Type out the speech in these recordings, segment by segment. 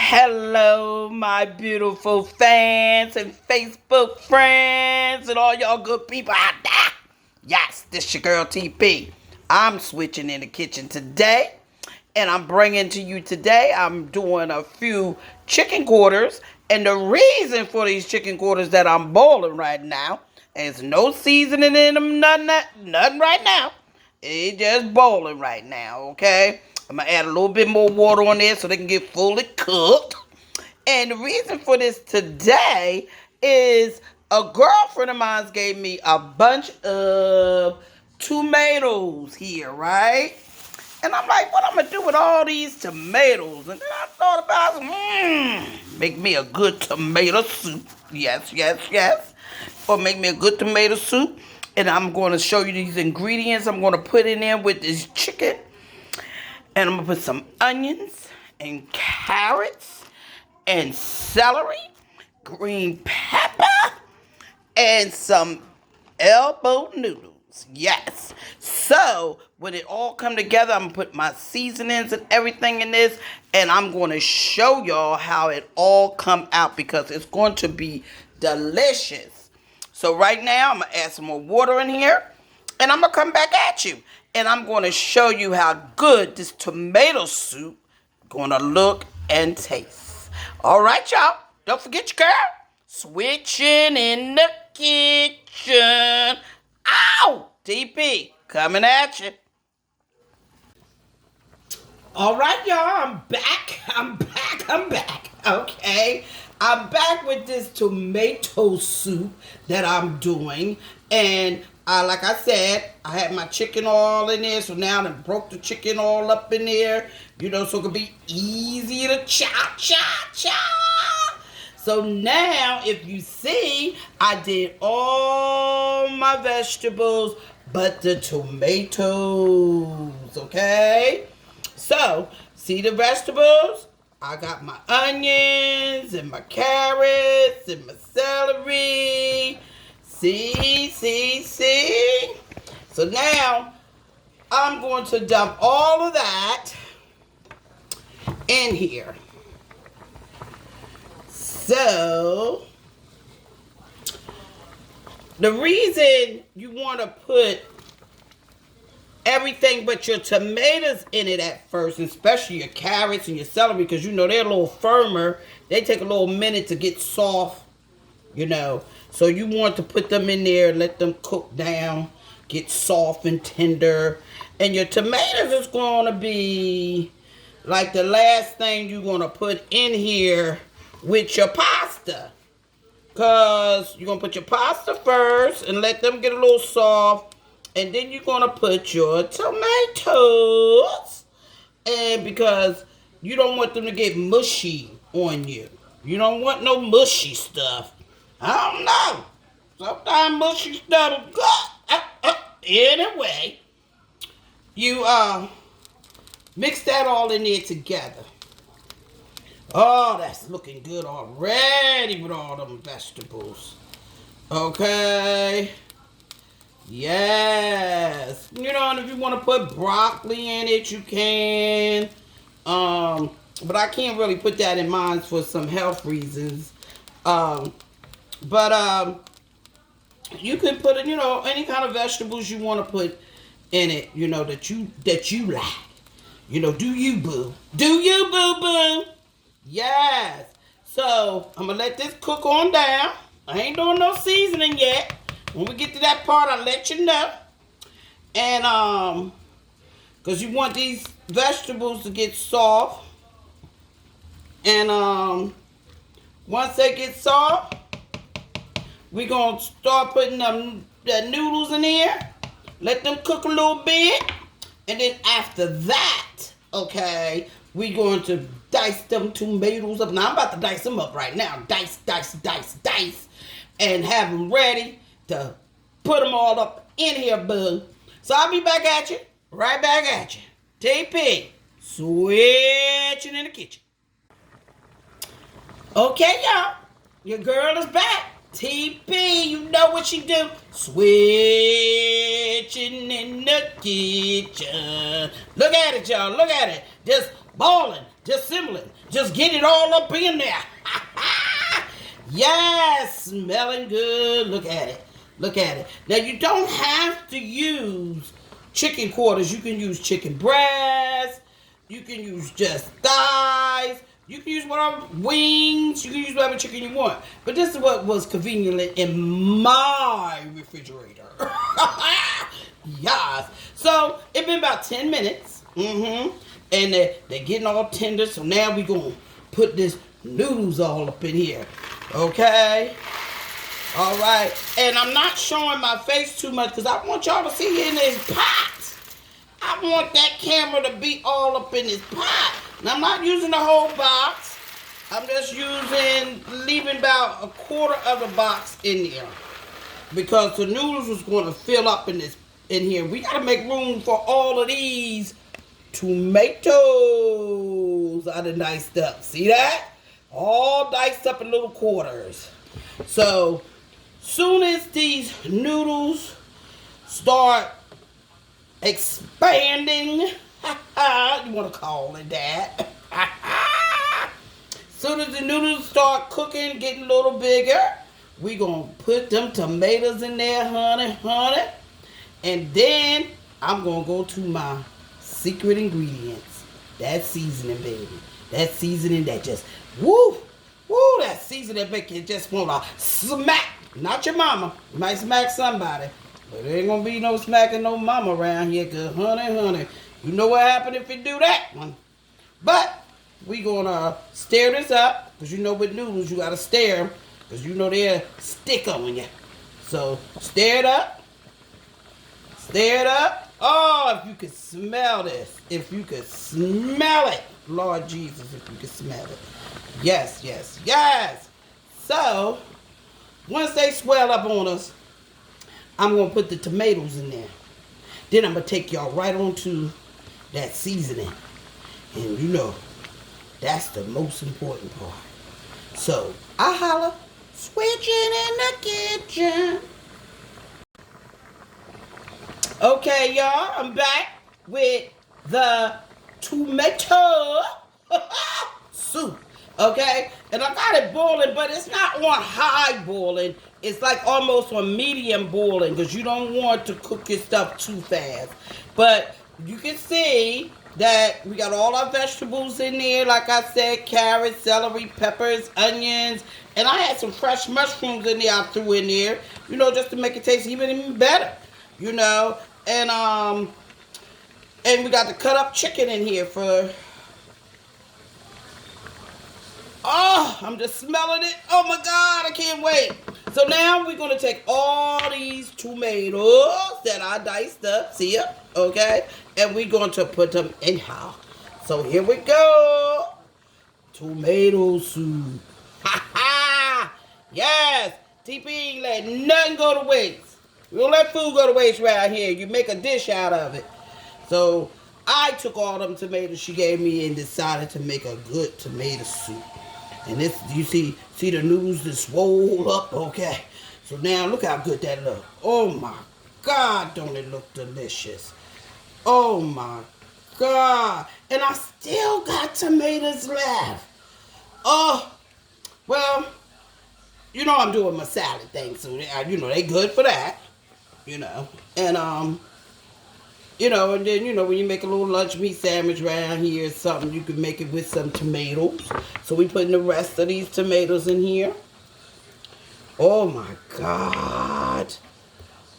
Hello, my beautiful fans and Facebook friends and all y'all good people out there. Yes, this your girl TP. I'm switching in the kitchen today, and I'm bringing to you today, I'm doing a few chicken quarters, and the reason for these chicken quarters that I'm boiling right now, there's no seasoning in them, nothing right now. It's just boiling right now, okay? I'm going to add a little bit more water on there so they can get fully cooked. And the reason for this today is a girlfriend of mine gave me a bunch of tomatoes here, right? And I'm like, what I'm going to do with all these tomatoes? And then I thought about, make me a good tomato soup. Yes. Or make me a good tomato soup. And I'm going to show you these ingredients I'm going to put in there with this chicken. And I'm going to put some onions and carrots and celery, green pepper, and some elbow noodles. Yes. So, when it all come together, I'm going to put my seasonings and everything in this. And I'm going to show y'all how it all come out because it's going to be delicious. So, right now, I'm going to add some more water in here. And I'm going to come back at you. And I'm going to show you how good this tomato soup going to look and taste. All right, y'all. Don't forget your girl. Switching in the kitchen. Ow! DP, coming at you. All right, y'all. I'm back. Okay. I'm back with this tomato soup that I'm doing. And like I said, I had my chicken all in there. So now I broke the chicken all up in there. So it could be easy to chop. So now, if you see, I did all my vegetables but the tomatoes, okay? So, see the vegetables? I got my onions and my carrots and my celery. See? So now, I'm going to dump all of that in here. So, the reason you want to put everything but your tomatoes in it at first, especially your carrots and your celery, because they're a little firmer. They take a little minute to get soft, So you want to put them in there, let them cook down, get soft and tender. And your tomatoes is going to be like the last thing you're going to put in here with your pasta. Because you're going to put your pasta first and let them get a little soft. And then you're going to put your tomatoes. And because you don't want them to get mushy on you. You don't want no mushy stuff. I don't know. Sometimes mushy stuff is good. Anyway, you mix that all in there together. Oh, that's looking good already with all them vegetables. Okay. Yes. And if you want to put broccoli in it, you can. But I can't really put that in mine for some health reasons. But you can put any kind of vegetables you want to put in it, that you like. Do you, boo? Do you, boo? Yes. So, I'm going to let this cook on down. I ain't doing no seasoning yet. When we get to that part, I'll let you know. And, because you want these vegetables to get soft. And, once they get soft, we're going to start putting the noodles in here. Let them cook a little bit. And then after that, okay, we're going to dice them tomatoes up. Now, I'm about to dice them up right now. Dice. And have them ready to put them all up in here, boo. So I'll be back at you. Right back at you. TP. Switching in the kitchen. Okay, y'all. Your girl is back. TP, you know what she do. Switching in the kitchen. Look at it, y'all. Look at it. Just boiling. Dissembling. Just get it all up in there. Yes, smelling good. Look at it. Look at it. Now you don't have to use chicken quarters. You can use chicken breast. You can use just thighs. You can use whatever wings. You can use whatever chicken you want. But this is what was conveniently in my refrigerator. Yes. So it's been about 10 minutes. And they're getting all tender. So now we're going to put this noodles all up in here. Okay? All right. And I'm not showing my face too much because I want y'all to see in this pot. I want that camera to be all up in this pot. Now, I'm not using the whole box. I'm just leaving about a quarter of the box in there. Because the noodles was going to fill up in here. We got to make room for all of these tomatoes out of diced up. See that? All diced up in little quarters. So, soon as these noodles start expanding, you want to call it that. Soon as the noodles start cooking, getting a little bigger, we going to put them tomatoes in there, honey. And then I'm going to go to my secret ingredients. That seasoning, baby. That seasoning that just, that seasoning that make you just want to smack. Not your mama. You might smack somebody. But there ain't going to be no smacking no mama around here. Because, honey, you know what happened if you do that one. But we going to stir this up. Because you know with noodles, you got to stir them. Because you know they'll stick on you. So, stir it up. Stir it up. Oh, if you could smell this. If you could smell it. Lord Jesus, if you could smell it. Yes. So, once they swell up on us, I'm going to put the tomatoes in there. Then I'm going to take y'all right on to that seasoning. And you know, that's the most important part. So, I holla, switching in the kitchen. Okay, y'all, I'm back with the tomato soup. Okay, and I got it boiling, but it's not on high boiling. It's like almost on medium boiling because you don't want to cook your stuff too fast. But you can see that we got all our vegetables in there. Like I said, carrots, celery, peppers, onions. And I had some fresh mushrooms in there I threw in there, you know, just to make it taste even better, you know. And we got the cut up chicken in here for... Oh, I'm just smelling it. Oh my God, I can't wait. So now we're going to take all these tomatoes that I diced up, see ya, okay? And we're going to put them in here. So here we go. Tomato soup. Ha ha! Yes, TP ain't let nothing go to waste. We don't let food go to waste right here. You make a dish out of it. So I took all them tomatoes she gave me and decided to make a good tomato soup. And this, you see the noodles that swole up, okay? So now look how good that look. Oh my God, don't it look delicious? Oh my God. And I still got tomatoes left. Oh, well, you know I'm doing my salad thing, so you know they good for that, you know. And you know, and then, you know, when you make a little lunch meat sandwich around here or something, you can make it with some tomatoes. So we putting the rest of these tomatoes in here. Oh my God.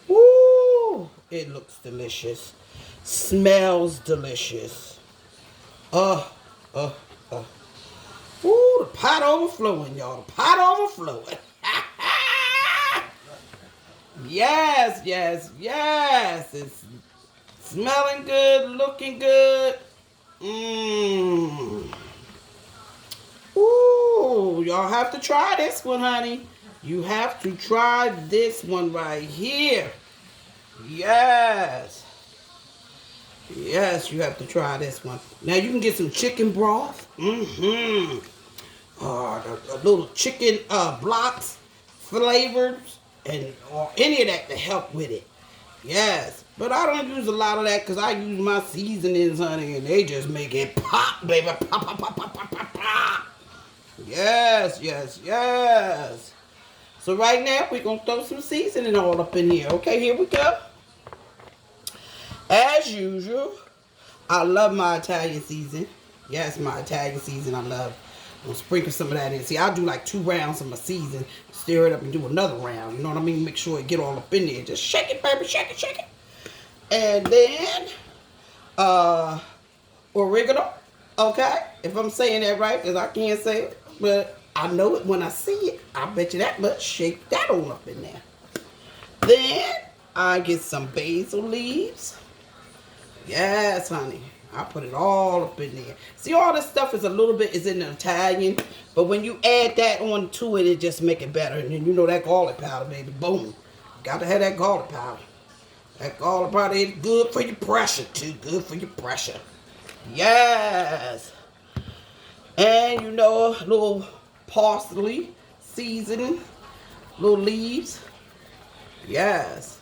Woo! It looks delicious. Smells delicious. Ooh, the pot overflowing, y'all. The pot overflowing. Yes. It's smelling good, looking good. Ooh, y'all have to try this one, honey. You have to try this one right here. Yes, you have to try this one. Now you can get some chicken broth. The little chicken blocks, flavors, or any of that to help with it. Yes. But I don't use a lot of that because I use my seasonings, honey, and they just make it pop, baby. Pop, pop, pop, pop, pop, pop, pop. Yes, yes, yes. So right now, we're going to throw some seasoning all up in here. Okay, here we go. As usual, I love my Italian season. Yes, my Italian season I love. I'm going to sprinkle some of that in. See, I'll do like 2 rounds of my season. Stir it up and do another round. You know what I mean? Make sure it get all up in there. Just shake it, baby. Shake it, shake it. And then, oregano. Okay? If I'm saying that right, because I can't say it. But I know it when I see it. I bet you that much. Shake that on up in there. Then, I get some basil leaves. Yes, honey. I put it all up in there. See, all this stuff is a little bit is in the Italian, but when you add that on to it, it just make it better. And then you know that garlic powder, baby. Boom. Got to have that garlic powder. That garlic powder is good for your pressure, too. Good for your pressure. Yes. And you know, a little parsley seasoning. Little leaves. Yes.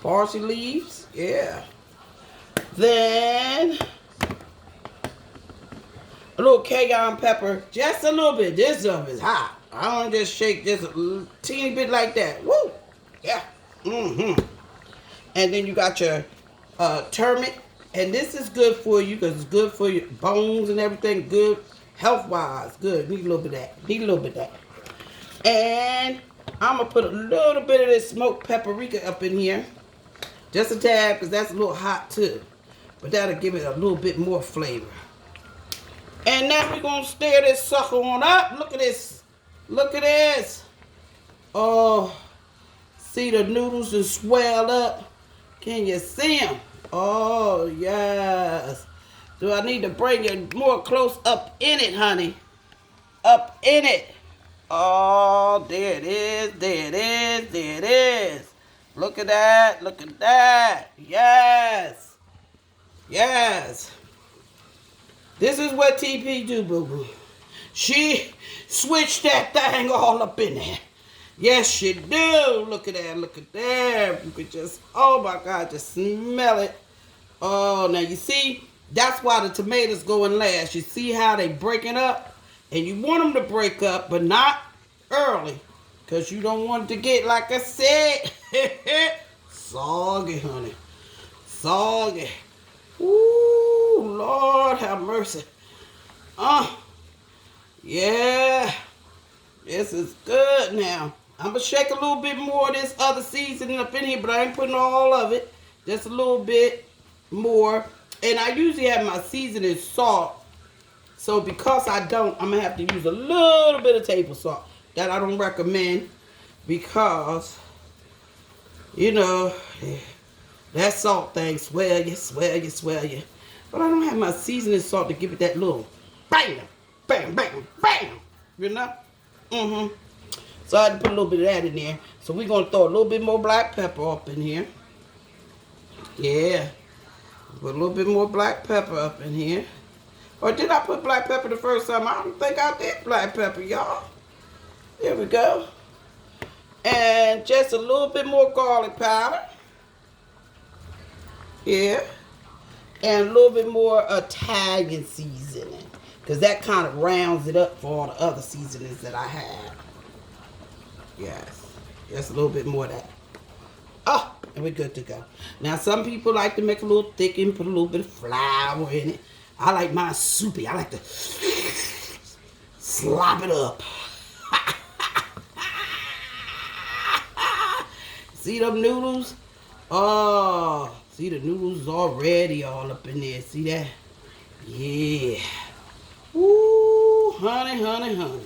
Parsley leaves. Yeah. Then a little cayenne pepper, just a little bit. This stuff is hot. I don't just shake just a teeny bit like that. Woo! Yeah. Mm-hmm. And then you got your turmeric, and this is good for you because it's good for your bones and everything. Good health-wise. Good. Need a little bit of that. Need a little bit of that. And I'm gonna put a little bit of this smoked paprika up in here, just a tad, because that's a little hot too. But that'll give it a little bit more flavor. And now we're going to stir this sucker on up. Look at this. Look at this. Oh, see the noodles that swell up? Can you see them? Oh, yes. Do I need to bring you more close up in it, honey? Up in it. Oh, there it is. There it is. There it is. Look at that. Look at that. Yes. Yes. This is what TP do, boo-boo. She switched that thing all up in there. Yes, she do. Look at that. Look at that. You could just, oh my God, just smell it. Oh, now you see, that's why the tomatoes go in last. You see how they breaking up? And you want them to break up, but not early. Because you don't want it to get, like I said, soggy, honey. Soggy. Ooh, Lord have mercy. Yeah. This is good now. I'm going to shake a little bit more of this other seasoning up in here, but I ain't putting all of it. Just a little bit more. And I usually have my seasoning salt. So because I don't, I'm going to have to use a little bit of table salt. That I don't recommend because, you know, that salt thing swell you, swell you, swell you. But I don't have my seasoning salt to give it that little bam, bam, bam, bam. You know? Mm-hmm. So I had to put a little bit of that in there. So we're going to throw a little bit more black pepper up in here. Yeah. Put a little bit more black pepper up in here. Or did I put black pepper the first time? I don't think I did black pepper, y'all. There we go. And just a little bit more garlic powder. Yeah. And a little bit more Italian seasoning. Because that kind of rounds it up for all the other seasonings that I have. Yes. Just a little bit more of that. Oh, and we're good to go. Now, some people like to make a little thick and put a little bit of flour in it. I like mine soupy. I like to slop it up. See them noodles? Oh, see the noodles already all up in there. See that? Yeah. Ooh, honey, honey, honey.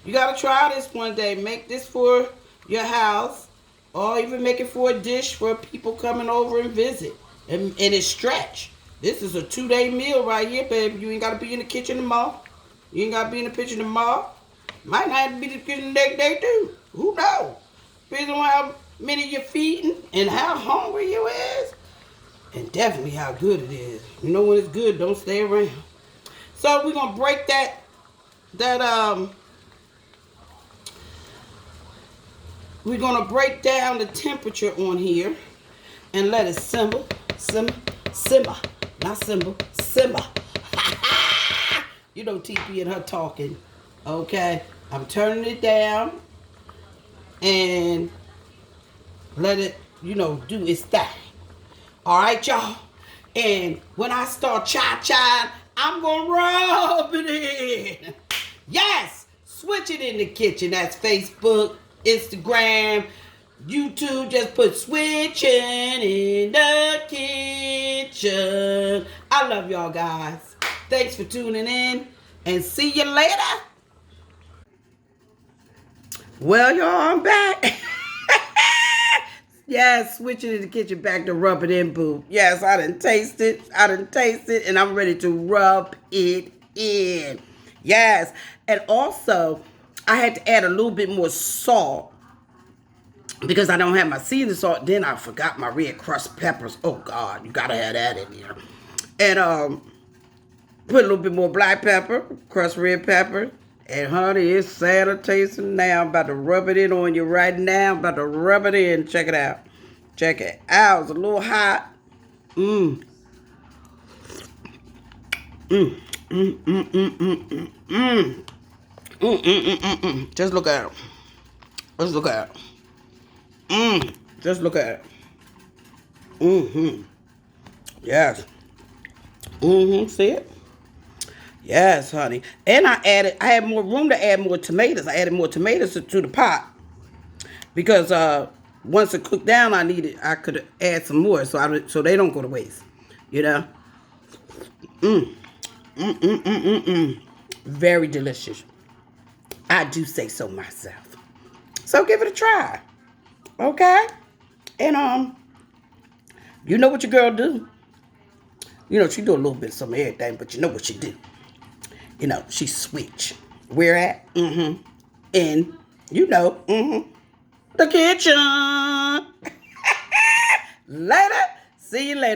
You got to try this one day. Make this for your house. Or even make it for a dish for people coming over and visit. And it's stretch. This is a 2-day meal right here, baby. You ain't got to be in the kitchen tomorrow. You ain't got to be in the kitchen tomorrow. Might not have to be in the kitchen the next day, too. Who knows? Depends on how many you're feeding and how hungry you is. And definitely how good it is. You know when it's good, don't stay around. So we're going to break we're going to break down the temperature on here. and let it simmer, simmer, simmer. Not simmer, simmer. You know TP and her talking. Okay, I'm turning it down and let it, do its thing. All right, y'all. And when I start cha-cha, I'm going to rub it in. Yes, switch it in the kitchen. That's Facebook, Instagram, YouTube. Just put switching in the kitchen. I love y'all guys. Thanks for tuning in and see you later. Well, y'all, I'm back. Yes, switching in the kitchen back to rub it in, boo. Yes, I done taste it, and I'm ready to rub it in. Yes, and also, I had to add a little bit more salt because I don't have my seasoning salt. Then I forgot my red crushed peppers. Oh, God, you gotta have that in there. And put a little bit more black pepper, crushed red pepper. And honey, it's Santa tasting now. I'm about to rub it in on you right now. I'm about to rub it in. Check it out. Check it out. It's a little hot. Mmm. Mmm. Mmm. Mmm. Mmm. Mmm. Mmm. Mmm. Mmm. Just look at it. Just look at it. Mmm. Just look at it. Mm-hmm. Yes. Mm-hmm. See it? Yes, honey. And I had more room to add more tomatoes. I added more tomatoes to the pot because once it cooked down, I could add some more so they don't go to waste. Mmm. Mmm, mmm, mmm, mmm, mmm. Very delicious. I do say so myself. So give it a try. Okay? And you know what your girl do? She do a little bit of some everything, but you know what she do. She switch. Where at? Mm-hmm. In, mm-hmm. The kitchen. Later. See you later.